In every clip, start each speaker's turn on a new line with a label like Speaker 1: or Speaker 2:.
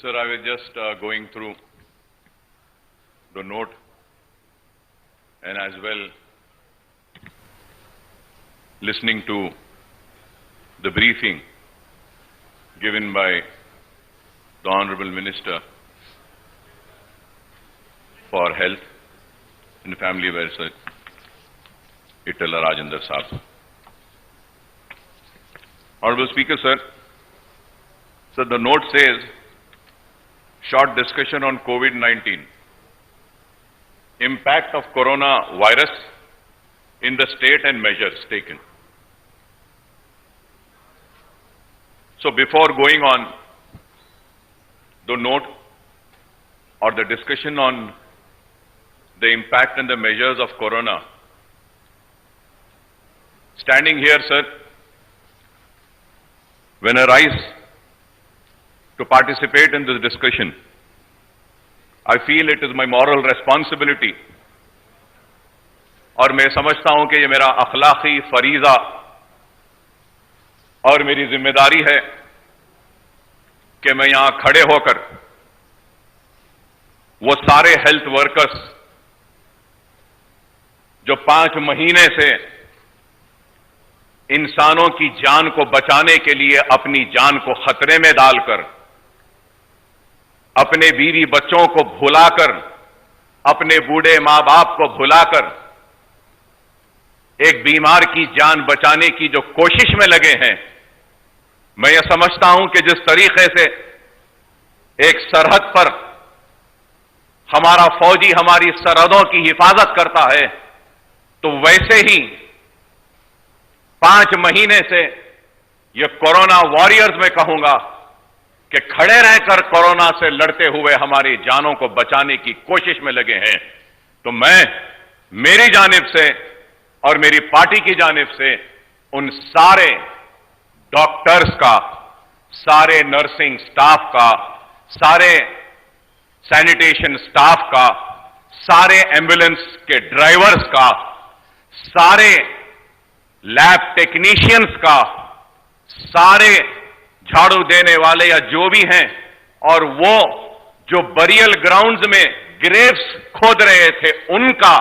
Speaker 1: Sir, I was just going through the note and as well listening to the briefing given by the Honorable Minister for Health and Family Welfare, Itala Rajendra Saab. Honorable Speaker, sir, the note says, short discussion on COVID-19, impact of coronavirus in the state and measures taken. So before going on the note or the discussion on the impact and the measures of corona, standing here, sir, when I rise to participate in this discussion, I feel it is my moral responsibility और मैं समझता हूं कि ये मेरा अखलाकी फरीजा और मेरी जिम्मेदारी है कि मैं यहां खड़े होकर वो सारे हेल्थ वर्कर्स जो 5 महीने से इंसानों की जान को बचाने के लिए अपनी जान को खतरे में डालकर, अपने बीवी बच्चों को भुलाकर, अपने बूढ़े मां बाप को भुलाकर एक बीमार की जान बचाने की जो कोशिश में लगे हैं, मैं यह समझता हूं कि जिस तरीके से एक सरहद पर हमारा फौजी हमारी सरहदों की हिफाजत करता है, तो वैसे ही 5 महीने से ये कोरोना वॉरियर्स में कहूंगा कि खड़े रहकर कोरोना से लड़ते हुए हमारी जानों को बचाने की कोशिश में लगे हैं। तो मैं मेरी जानिब से और मेरी पार्टी की जानिब से उन सारे डॉक्टर्स का, सारे नर्सिंग स्टाफ का, सारे सैनिटेशन स्टाफ का, सारे एम्बुलेंस के ड्राइवर्स का, सारे लैब टेक्नीशियंस का, सारे झाड़ू देने वाले या जो भी हैं, और वो जो बरियल ग्राउंड्स में ग्रेव्स खोद रहे थे उनका,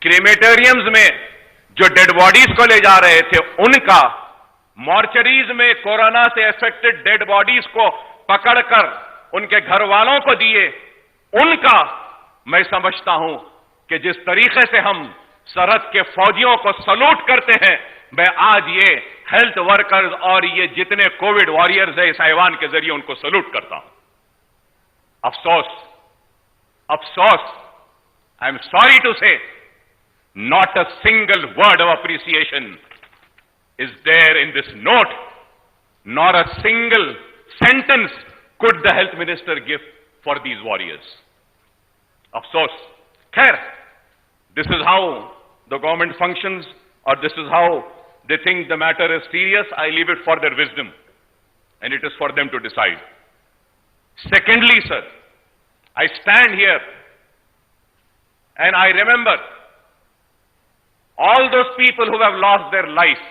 Speaker 1: क्रीमेटोरियम्स में जो डेड बॉडीज को ले जा रहे थे उनका, मॉर्चरीज में कोरोना से अफेक्टेड डेड बॉडीज को पकड़कर उनके घर वालों को दिए उनका, मैं समझता हूं कि जिस तरीके से हम सरहद के फौजियों को सलूट करते हैं, मैं आज ये हेल्थ वर्कर्स और ये जितने कोविड वॉरियर्स हैं इस ऐवान के जरिए उनको सलूट करता हूं। अफसोस, अफसोस, आई एम सॉरी टू से, not a single word of appreciation is there in this note, nor a single sentence could the health minister give for these warriors. Afsos. Khair, this is how the government functions, or this is how they think the matter is serious. I leave it for their wisdom, and it is for them to decide. Secondly, sir, I stand here and I remember all those people who have lost their life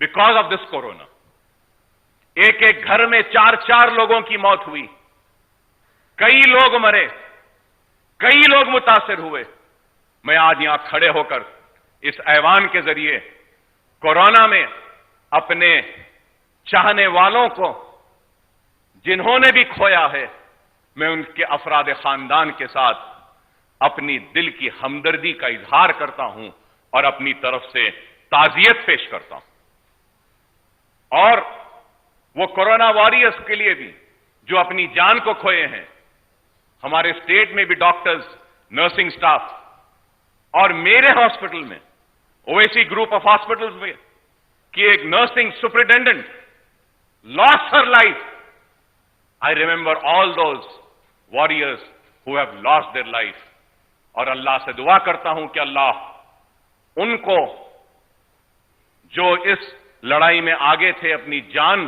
Speaker 1: because of this corona. एक एक घर में 4-4 लोगों की मौत हुई, कई लोग मरे, कई लोग मुतासिर हुए। मैं आज यहां खड़े होकर इस ऐवान के जरिए कोरोना में अपने चाहने वालों को जिन्होंने भी खोया है, मैं उनके अफराद खानदान के साथ अपनी दिल की हमदर्दी का इजहार करता हूं और अपनी तरफ से ताजियत पेश करता हूं। और वो कोरोना वॉरियर्स के लिए भी जो अपनी जान को खोए हैं, हमारे स्टेट में भी डॉक्टर्स, नर्सिंग स्टाफ, और मेरे हॉस्पिटल में, ओएसी ग्रुप ऑफ हॉस्पिटल्स में कि एक nursing superintendent lost her life. I remember all those warriors who have lost their life, और अल्लाह से दुआ करता हूं कि अल्लाह उनको जो इस लड़ाई में आगे थे, अपनी जान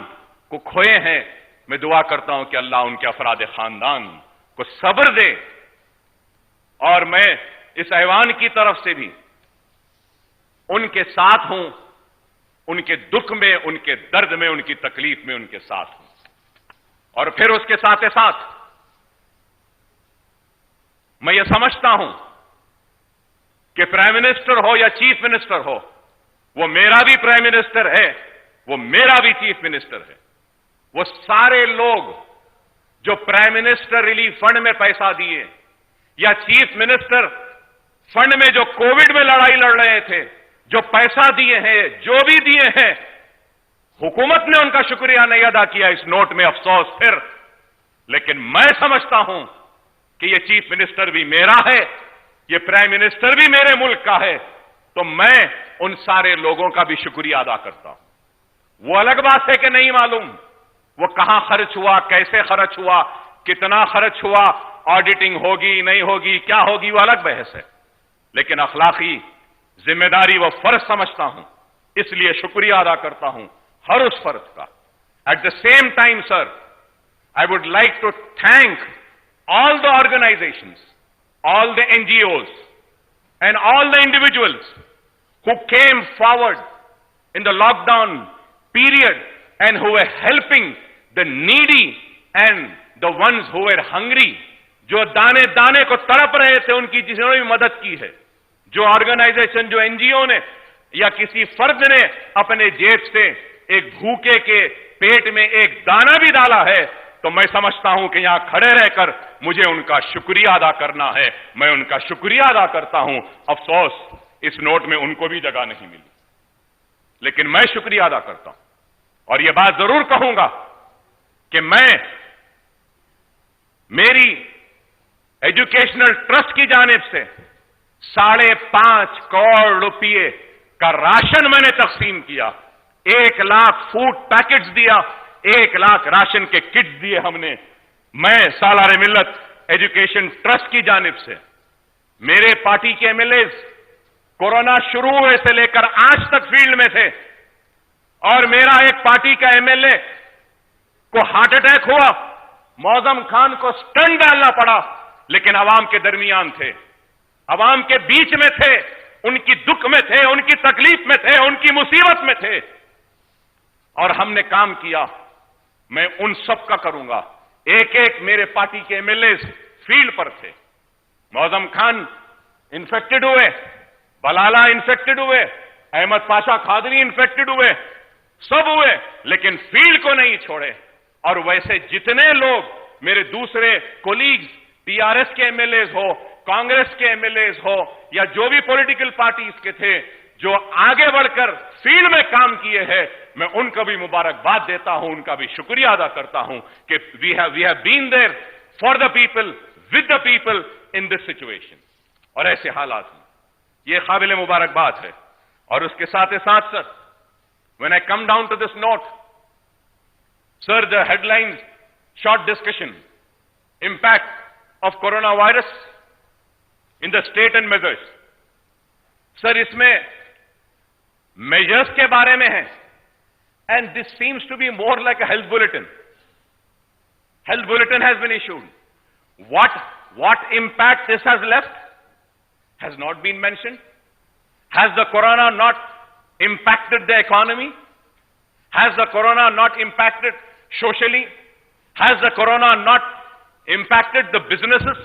Speaker 1: को खोए हैं, मैं दुआ करता हूं कि अल्लाह उनके अफराद खानदान को सब्र दे। और मैं इस ऐवान की तरफ से भी उनके साथ हूं, उनके दुख में, उनके दर्द में, उनकी तकलीफ में उनके साथ हूं। और फिर उसके साथ साथ मैं ये समझता हूं कि प्राइम मिनिस्टर हो या चीफ मिनिस्टर हो, वो मेरा भी प्राइम मिनिस्टर है, वो मेरा भी चीफ मिनिस्टर है। वो सारे लोग जो प्राइम मिनिस्टर रिलीफ फंड में पैसा दिए या चीफ मिनिस्टर फंड में जो कोविड में लड़ाई लड़ रहे थे, जो पैसा दिए हैं, जो भी दिए हैं, हुकूमत ने उनका शुक्रिया नहीं अदा किया। इस नोट में अफसोस फिर, लेकिन मैं समझता हूं कि ये चीफ मिनिस्टर भी मेरा है, ये प्राइम मिनिस्टर भी मेरे मुल्क का है, तो मैं उन सारे लोगों का भी शुक्रिया अदा करता हूं। वो अलग बात है कि नहीं मालूम वो कहां खर्च हुआ, कैसे खर्च हुआ, कितना खर्च हुआ, ऑडिटिंग होगी नहीं होगी, क्या होगी, वो अलग बहस है। लेकिन अखलाकी जिम्मेदारी व फर्ज समझता हूं, इसलिए शुक्रिया अदा करता हूं हर उस फर्ज का। At the same time sir, I would like to thank all the organizations, all the NGOs, and all the individuals who came forward in the lockdown period and who were helping the needy and the ones who were hungry, जो दाने दाने को तड़प रहे थे, उनकी जिन्होंने भी मदद की है। जो ऑर्गेनाइजेशन, जो एनजीओ ने या किसी फर्द ने अपने जेब से एक भूखे के पेट में एक दाना भी डाला है, तो मैं समझता हूं कि यहां खड़े रहकर मुझे उनका शुक्रिया अदा करना है। मैं उनका शुक्रिया अदा करता हूं। अफसोस इस नोट में उनको भी जगह नहीं मिली, लेकिन मैं शुक्रिया अदा करता हूं। और यह बात जरूर कहूंगा कि मेरी एजुकेशनल ट्रस्ट की जानिब से 5.5 करोड़ रुपये का राशन मैंने तकसीम किया। 1 लाख फूड पैकेट्स दिया, 1 लाख राशन के किट दिए हमने। मैं सालार मिल्लत एजुकेशन ट्रस्ट की जानिब से, मेरे पार्टी के एमएलए कोरोना शुरू हुए से लेकर आज तक फील्ड में थे, और मेरा एक पार्टी का एमएलए को हार्ट अटैक हुआ, मौजम खान को स्टंट डालना पड़ा, लेकिन आवाम के दरमियान थे, आवाम के बीच में थे, उनकी दुख में थे, उनकी तकलीफ में थे, उनकी मुसीबत में थे, और हमने काम किया। मैं उन सब का करूंगा। एक एक मेरे पार्टी के एमएलए फील्ड पर थे। मौजम खान इन्फेक्टेड हुए, बलाला इन्फेक्टेड हुए, अहमद पाशा खादरी इन्फेक्टेड हुए, सब हुए, लेकिन फील्ड को नहीं छोड़े। और वैसे जितने लोग मेरे दूसरे कोलीग्स, टीआरएस के एमएलए हो, कांग्रेस के एमएलए हो, या जो भी पॉलिटिकल पार्टीज के थे जो आगे बढ़कर फील्ड में काम किए हैं, मैं उनका भी मुबारकबाद देता हूं, उनका भी शुक्रिया अदा करता हूं कि we have been there for the people, with the people in this situation. और ऐसे हालात में यह काबिल मुबारकबाद है। और उसके साथ साथ sir, when I come down to this note, sir, the headlines, short discussion, impact of corona virus in the state and measures. Sir, इसमें मेजर्स के बारे में है, and this seems to be more like a health bulletin. Health bulletin has been issued. What impact this has left has not been mentioned. Has the corona not impacted the economy? Has the corona not impacted socially? Has the corona not impacted the businesses?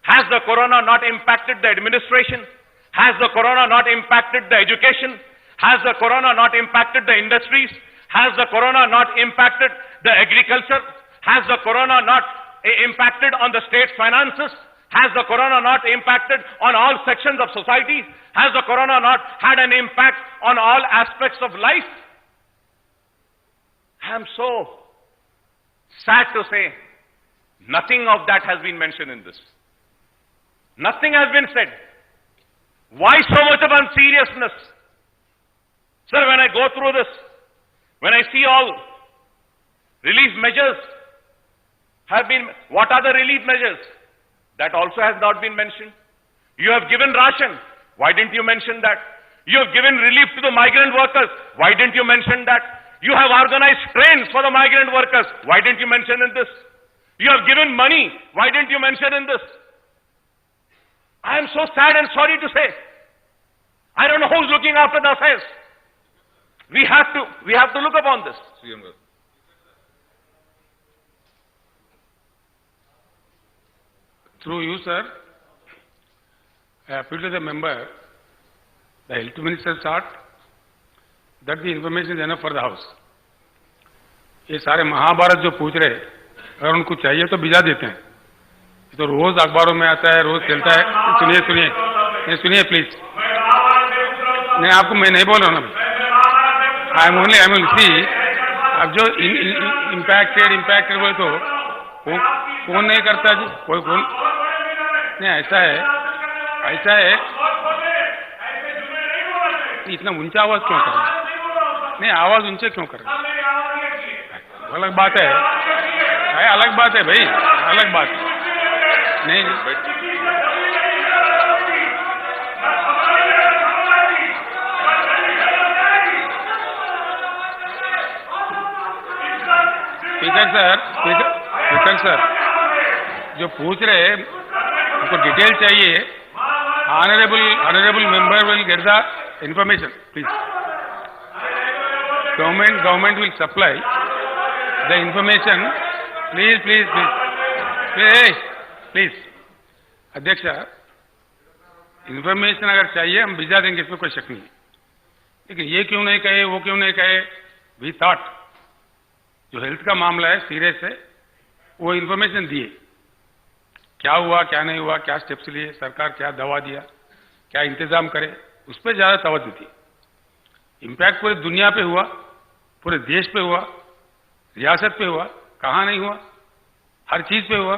Speaker 1: Has the corona not impacted the administration? Has the corona not impacted the education? Has the corona not impacted the industries? Has the corona not impacted the agriculture? Has the corona not impacted on the state's finances? Has the corona not impacted on all sections of society? Has the corona not had an impact on all aspects of life? I am so sad to say, nothing of that has been mentioned in this. Nothing has been said. Why so much of unseriousness? Sir, when I go through this, when I see all relief measures have been, what are the relief measures? That also has not been mentioned. You have given ration. Why didn't you mention that? You have given relief to the migrant workers. Why didn't you mention that? You have organized trains for the migrant workers. Why didn't you mention in this? You have given money. Why didn't you mention in this? I am so sad and sorry to say. I don't know who's looking after the affairs. We have to look upon this.
Speaker 2: Through you, sir, I appeal to the member, the health minister thought that the information is enough for the house. ये सारे महाभारत जो पूछ रहे, अगर उनको चाहिए तो भिजा देते हैं. ये तो रोज अखबारों में आता है, रोज चलता है. सुनिए सुनिए, नहीं सुनिए प्लीज. नहीं, आपको मैं नहीं बोल रहा हूँ ना. आई एम ओनली सी. अब जो इम्पैक्टेड बोले तो कौन नहीं करता जी? कोई कौन नहीं. ऐसा है इतना ऊंचा आवाज क्यों कर रहे हैं? नहीं, आवाज ऊंचे क्यों कर रहे हैं? अलग बात है, अलग बात है भाई, अलग बात है. नहीं स्पीकर सर जो पूछ रहे हैं उनको डिटेल चाहिए. Honourable member will get the information please. Government will supply the information. Please अध्यक्ष, इंफॉर्मेशन अगर चाहिए हम भिजा देंगे, इसमें कोई शक नहीं. लेकिन ये क्यों नहीं कहे, वो क्यों नहीं कहे? वी थॉट जो हेल्थ का मामला है सीरियस है, वो इंफॉर्मेशन दिए. क्या हुआ, क्या नहीं हुआ, क्या स्टेप्स लिए, सरकार क्या दवा दिया, क्या इंतजाम करे, उस पर ज्यादा तवज्जो थी. इम्पैक्ट पूरी दुनिया पे हुआ, पूरे देश पे हुआ, रियासत पे हुआ, कहाँ नहीं हुआ? हर चीज पे हुआ.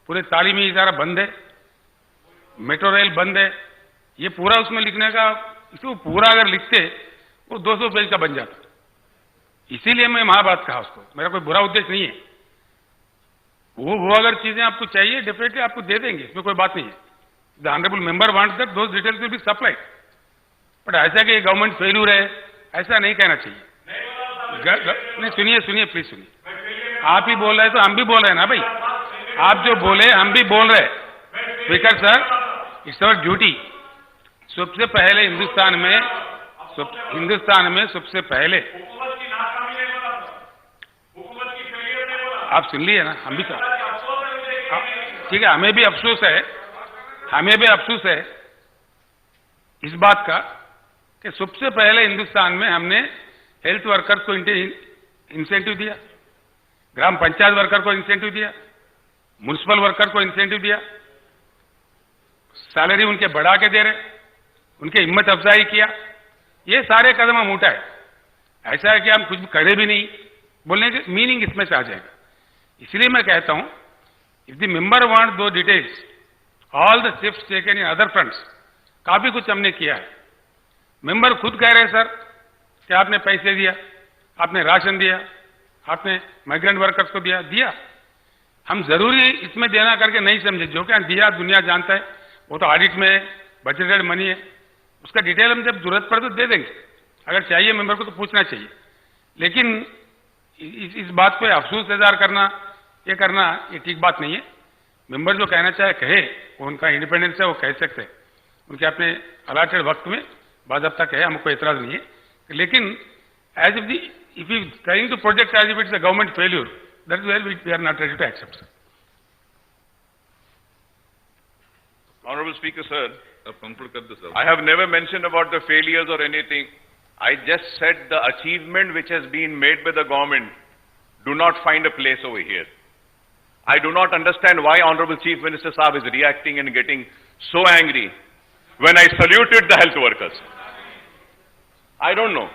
Speaker 2: पूरे तालीमी इदारा बंद है, मेट्रो रेल बंद है. ये पूरा उसमें लिखने का, इसको पूरा अगर लिखते वो 200 पेज का बन जाता. इसीलिए मैं महाभारत कहा उसको. मेरा कोई बुरा उद्देश्य नहीं है. वो अगर चीजें आपको चाहिए डेफिनेटली आपको दे देंगे, इसमें कोई बात नहीं है. The honourable member wants that those details will be supplied. But ऐसा कि गवर्नमेंट फेल्यूर है, ऐसा नहीं कहना चाहिए. नहीं सुनिए प्लीज सुनिए. आप ही बोल रहे तो हम भी बोल रहे हैं ना भाई. आप जो बोले हम भी बोल रहे. Speaker sir, it's our duty. सबसे पहले हिंदुस्तान में सबसे पहले आप सुन लिए ना, हम भी ठीक है. हमें भी अफसोस है इस बात का कि सबसे पहले हिंदुस्तान में हमने हेल्थ वर्कर्स को इंसेंटिव दिया, ग्राम पंचायत वर्कर को इंसेंटिव दिया, म्युनिसिपल वर्कर को इंसेंटिव दिया, सैलरी उनके बढ़ा के दे रहे, उनके हिम्मत अफजाई किया. ये सारे कदम हम उठाए. ऐसा है कि हम कुछ करे भी नहीं, बोलने के मीनिंग इसमें से आ जाएगा. इसलिए मैं कहता हूं, इफ द मेंबर वांट दो details, all the steps taken in other fronts, काफी कुछ हमने किया है. मेंबर खुद कह रहे सर कि आपने पैसे दिया, आपने राशन दिया, आपने माइग्रेंट वर्कर्स को दिया. हम जरूरी इसमें देना करके नहीं समझे. जो क्या दिया दुनिया जानता है, वो तो ऑडिट में बजटेड मनी है. उसका डिटेल हम जब जरूरत पड़े तो दे देंगे. अगर चाहिए मेंबर को तो पूछना चाहिए. लेकिन इस बात पे अफसोस इजहार करना, ये ठीक बात नहीं है. मेंबर जो कहना चाहे कहे, वो उनका इंडिपेंडेंस है, वो कह सकते हैं. उनके अपने अलाटेड वक्त में बाज़ाब्ता कहे, हमको एतराज नहीं है. लेकिन as if you trying to project as if it's a government failure, that is where we are not ready to accept.
Speaker 1: Honorable Speaker, sir, I have never mentioned about the failures or anything. I just said the achievement which has been made by the government do not find a place over here. I do not understand why Honorable Chief Minister Saab is reacting and getting so angry when I saluted the health workers. I don't know.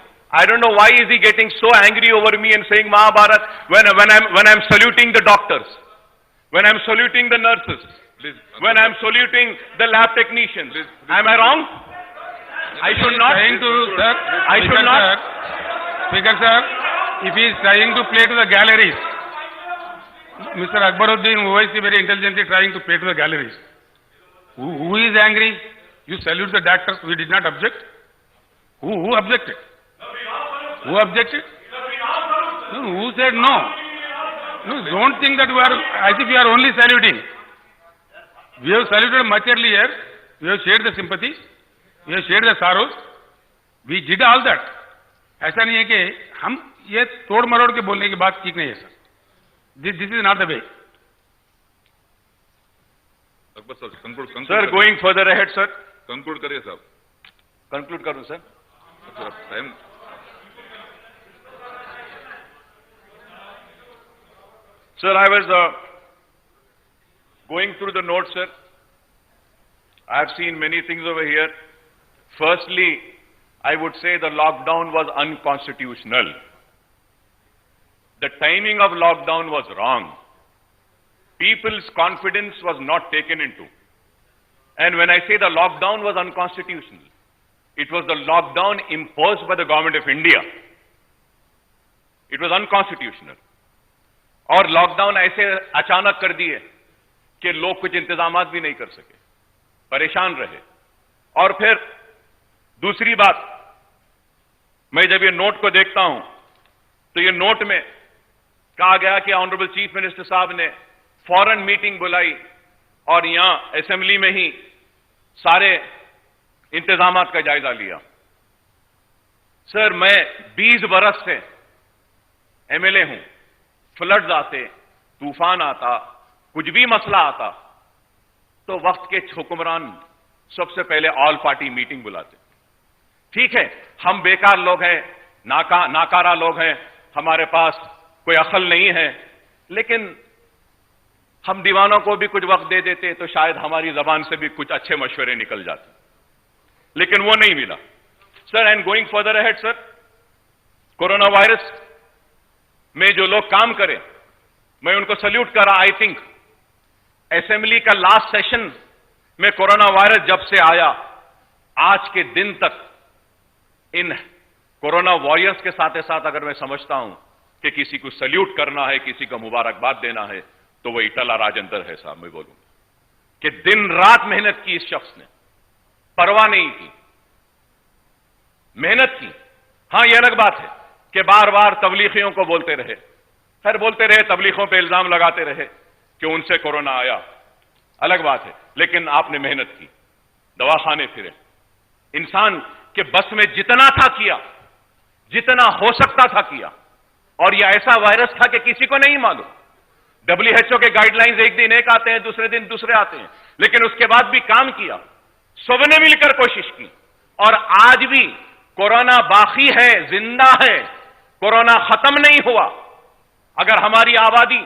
Speaker 1: Why is he getting so angry over me and saying Mahabharat when I'm saluting the doctors, when I'm saluting the nurses, when I'm saluting the lab technicians. Am I wrong? I should not.
Speaker 2: Speaker sir, if he is trying to play to the galleries, Mr. Akbaruddin Owaisi very intelligently trying to play to the galleries. Who is angry? You salute the doctors. We did not object. Who objected? Who objected? No, who said no? No, don't think that we are as if we are only saluting. We have saluted much earlier. We have shared the sympathy. We have shared the sorrows. We did all that. ऐसा नहीं है कि हम ये तोड़ मरोड़ के बोलने की बात ठीक नहीं है सर. This is not the way.
Speaker 3: Akbar साहब conclude
Speaker 1: Sir, going further ahead, sir.
Speaker 3: Conclude करिए साहब।
Speaker 1: Conclude करूं, sir.
Speaker 3: Sir time
Speaker 1: Sir, I was going through the notes, sir. I have seen many things over here. Firstly, I would say the lockdown was unconstitutional. The timing of lockdown was wrong. People's confidence was not taken into. And when I say the lockdown was unconstitutional, it was the lockdown imposed by the government of India. It was unconstitutional. और lockdown ऐसे अचानक कर दिए कि लोग कुछ इंतजामात भी नहीं कर सके, परेशान रहे। और फिर दूसरी बात, मैं जब ये नोट को देखता हूं तो ये नोट में कहा गया कि ऑनरेबल चीफ मिनिस्टर साहब ने फौरन मीटिंग बुलाई और यहां असेंबली में ही सारे इंतजामात का जायजा लिया। सर, मैं 20 बरस से एमएलए हूं। फ्लड्स आते, तूफान आता, कुछ भी मसला आता तो वक्त के हुक्मरान सबसे पहले ऑल पार्टी मीटिंग बुलाते। ठीक है, हम बेकार लोग हैं, नाकारा लोग हैं, हमारे पास कोई अकल नहीं है, लेकिन हम दीवानों को भी कुछ वक्त दे देते तो शायद हमारी जबान से भी कुछ अच्छे मशवरे निकल जाते, लेकिन वो नहीं मिला। Sir, and going further ahead, sir, corona virus में जो लोग काम करें, मैं उनको सल्यूट करा। आई थिंक असेंबली का लास्ट सेशन में कोरोना वायरस जब से आया, आज के दिन तक इन कोरोना वॉरियर्स के साथ साथ अगर मैं समझता हूं कि किसी को सल्यूट करना है, किसी को मुबारकबाद देना है, तो वह इटला राजेंद्र है साहब। मैं बोलूं कि दिन रात मेहनत की इस शख्स ने, परवाह नहीं की, मेहनत की। हां, यह अलग बात है कि बार बार तबलीगियों को बोलते रहे, खैर बोलते रहे, तबलीगों पे इल्जाम लगाते रहे कि उनसे कोरोना आया, अलग बात है, लेकिन आपने मेहनत की, दवाखाने फिरे, इंसान के बस में जितना था किया, जितना हो सकता था किया। और यह ऐसा वायरस था कि किसी को नहीं मालूम। WHO के गाइडलाइंस एक दिन एक आते हैं, दूसरे दिन दूसरे आते हैं, लेकिन उसके बाद भी काम किया, सबने मिलकर कोशिश की। और आज भी कोरोना बाकी है, जिंदा है, कोरोना खत्म नहीं हुआ। अगर हमारी आबादी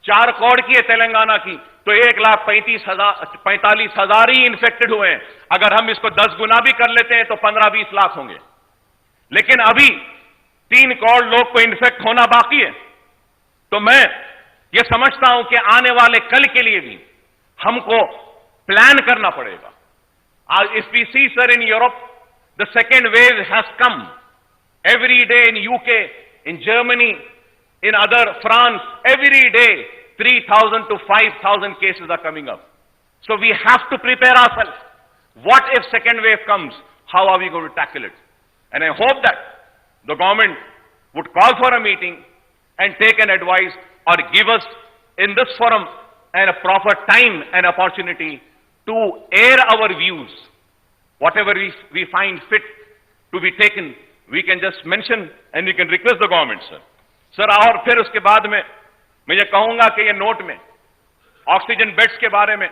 Speaker 1: 4 करोड़ की है तेलंगाना की, तो 1,45,000 ही इन्फेक्टेड हुए हैं। अगर हम इसको 10 गुना भी कर लेते हैं तो 15-20 लाख होंगे, लेकिन अभी 3 करोड़ लोग को इन्फेक्ट होना बाकी है। तो मैं ये समझता हूं कि आने वाले कल के लिए भी हमको प्लान करना पड़ेगा। If we see, sir, in Europe the second wave has come every day, in UK, in Germany, in other France, every day 3,000 to 5,000 cases are coming up. So we have to prepare ourselves. What if second wave comes? How are we going to tackle it? And I hope that the government would call for a meeting and take an advice, or give us in this forum and a proper time and opportunity to air our views. Whatever we find fit to be taken, we can just mention and we can request the government, sir. Sir, और फिर उसके बाद में मैं ये कहूंगा कि ये नोट में ऑक्सीजन बेड्स के बारे में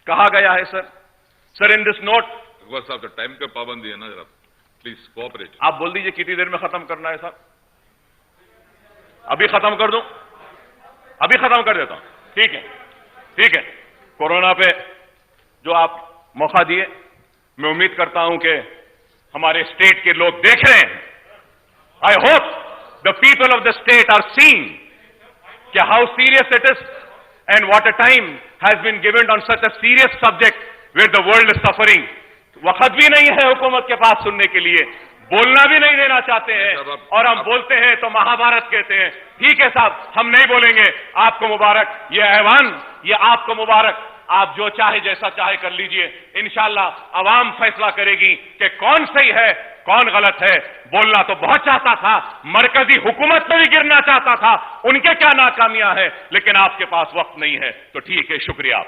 Speaker 1: कहा गया है, sir. Sir, in this note,
Speaker 3: Akbar साहब टाइम का पाबंदी है ना, जरा प्लीज कोऑपरेट।
Speaker 1: आप बोल दीजिए कितनी देर में खत्म करना है, सर? अभी खत्म कर दूं? अभी खत्म कर देता हूं, ठीक है, ठीक है। कोरोना पे जो आप मौका दिए, मैं उम्मीद करता हूं कि हमारे स्टेट के लोग देख रहे हैं। I hope the people of the state are seeing कि how serious it is and what a time has been given on such a serious subject where the world is suffering. वक्त भी नहीं है हुकूमत के पास सुनने के लिए, बोलना भी नहीं देना चाहते हैं, और हम बोलते हैं तो महाभारत कहते हैं। ठीक है साहब, हम नहीं बोलेंगे, आपको मुबारक, ये ऐवान, ये आपको मुबारक। आप जो चाहे, जैसा चाहे कर लीजिए, इंशाअल्लाह अवाम फैसला करेगी कि कौन सही है, कौन गलत है। बोलना तो बहुत चाहता था, मरकजी हुकूमत में भी गिरना चाहता था, उनके क्या नाकामियां हैं, लेकिन आपके पास वक्त नहीं है। तो ठीक है, शुक्रिया।